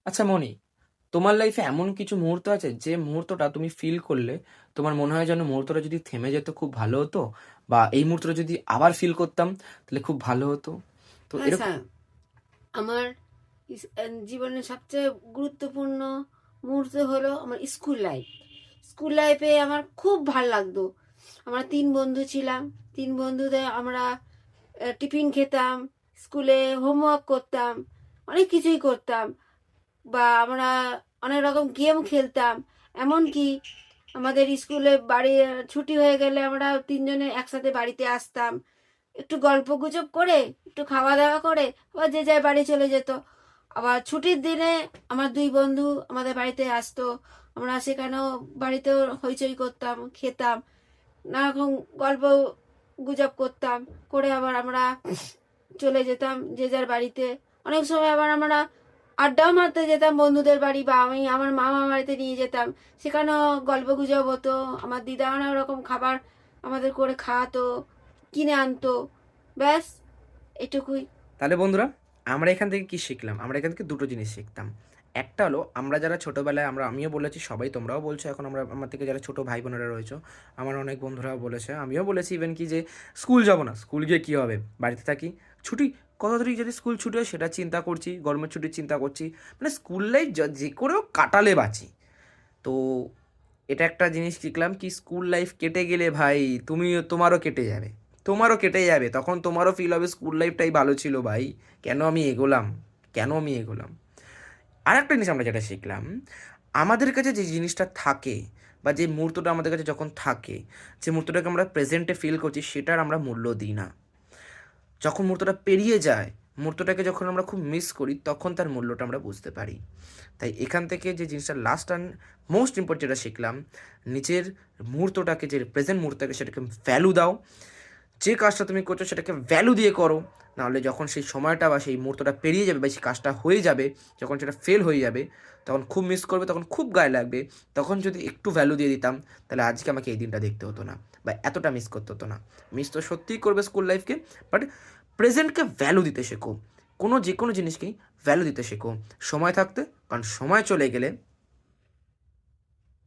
আচ্ছা মনি, তোমার লাইফে এমন কিছু মুহূর্ত আছে যে মুহূর্তটা তুমি ফিল করলে তোমার মনে হয় যেন মুহূর্তটা যদি থেমে যেত খুব ভালো হতো, বা এই মুহূর্তটা যদি আবার ফিল করতাম তাহলে খুব ভালো হতো? তো হ্যাঁ এরকম। স্যার, আমার জীবনের সবচেয়ে গুরুত্বপূর্ণ মুহূর্ত হলো আমার স্কুল লাইফ। স্কুল লাইফে আমার খুব ভাল লাগতো। আমরা 3 বন্ধু ছিলাম। 3 বন্ধুদের আমরা টিফিন খেতাম, স্কুলে হোমওয়ার্ক করতাম, অনেক কিছুই করতাম। বা আমরা অনেক রকম গেম খেলতাম। এমনকি আমাদের স্কুলে বাড়ি ছুটি হয়ে গেলে আমরা 3জনে একসাথে বাড়িতে আসতাম, একটু গল্প গুজব করে, একটু খাওয়া দাওয়া করে আবার যে যার বাড়ি চলে যেত। আবার ছুটির দিনে আমার 2 বন্ধু আমাদের বাড়িতে আসতো। আমরা সেখানেও বাড়িতেও হইচই করতাম, খেতাম, নানারকম গল্প গুজব করতাম, করে আবার আমরা চলে যেতাম যে যার বাড়িতে। অনেক সময় আবার আমরা আড্ডাও মারতে যেতাম বন্ধুদের বাড়ি, বা আমি আমার মামা বাড়িতে নিয়ে যেতাম। সেখানেও গল্প গুজব হতো। আমার দিদা অনেক রকম খাবার আমাদের করে খাওয়াতো, কিনে আনতো। ব্যাস, এটুকুই। তাহলে বন্ধুরা, আমরা এখান থেকে কি শিখলাম? আমরা এখান থেকে দুটো জিনিস শিখতাম। একটা হলো, আমরা যারা ছোটোবেলায়, আমিও বলেছি, সবাই তোমরাও বলছো, এখন আমার থেকে যারা ছোটো ভাই বোনেরা রয়েছো, আমার অনেক বন্ধুরাও বলেছে, আমিও বলেছি ইভেন কি, যে স্কুল যাব না, স্কুল গিয়ে কী হবে, বাড়িতে থাকি, ছুটি কত তাড়াতাড়ি যদি স্কুল ছুটি হয় সেটা চিন্তা করছি, গরমের ছুটির চিন্তা করছি, মানে স্কুল লাইফ যে করেও কাটালে বাঁচি। তো এটা একটা জিনিস শিখলাম কি, স্কুল লাইফ কেটে গেলে ভাই, তোমারও কেটে যাবে, তোমারও কেটে যাবে, তখন তোমারও ফিল হবে স্কুল লাইফটাই ভালো ছিল ভাই, কেন আমি এগোলাম, কেন আমি এগোলাম। আর একটা জিনিস আমরা যেটা শিখলাম, আমাদের কাছে যে জিনিসটা থাকে, বা যে মুহূর্তটা আমাদের কাছে যখন থাকে, যে মুহূর্তটাকে আমরা প্রেজেন্টে ফিল করছি, সেটার আমরা মূল্য দিই না। যখন মুহূর্তটা পেরিয়ে যায়, মুহূর্তটাকে যখন আমরা খুব মিস করি, তখন তার মূল্যটা আমরা বুঝতে পারি। তাই এখান থেকে যে জিনিসটা লাস্ট অ্যান্ড মোস্ট ইম্পর্টেন্ট যেটা শিখলাম, নিজের মুহূর্তটাকে, যে প্রেজেন্ট মুহূর্তটাকে, সেটাকে ভ্যালু দাও। যে কাজটা তুমি করছো সেটাকে ভ্যালু দিয়ে করো। নাহলে যখন সেই সময়টা বা সেই মুহূর্তটা পেরিয়ে যাবে, বা সেই কাজটা হয়ে যাবে, যখন সেটা ফেল হয়ে যাবে, তখন খুব মিস করবে, তখন খুব গায়ে লাগবে। তখন যদি একটু ভ্যালু দিয়ে দিতাম, তাহলে আজকে আমাকে এই দিনটা দেখতে হতো না, বা এতটা মিস করতে হতো না। মিস তো সত্যিই করবে স্কুল লাইফকে, বাট প্রেজেন্টকে ভ্যালু দিতে শেখো। যে কোনো জিনিসকেই ভ্যালু দিতে শেখো সময় থাকতে, কারণ সময় চলে গেলে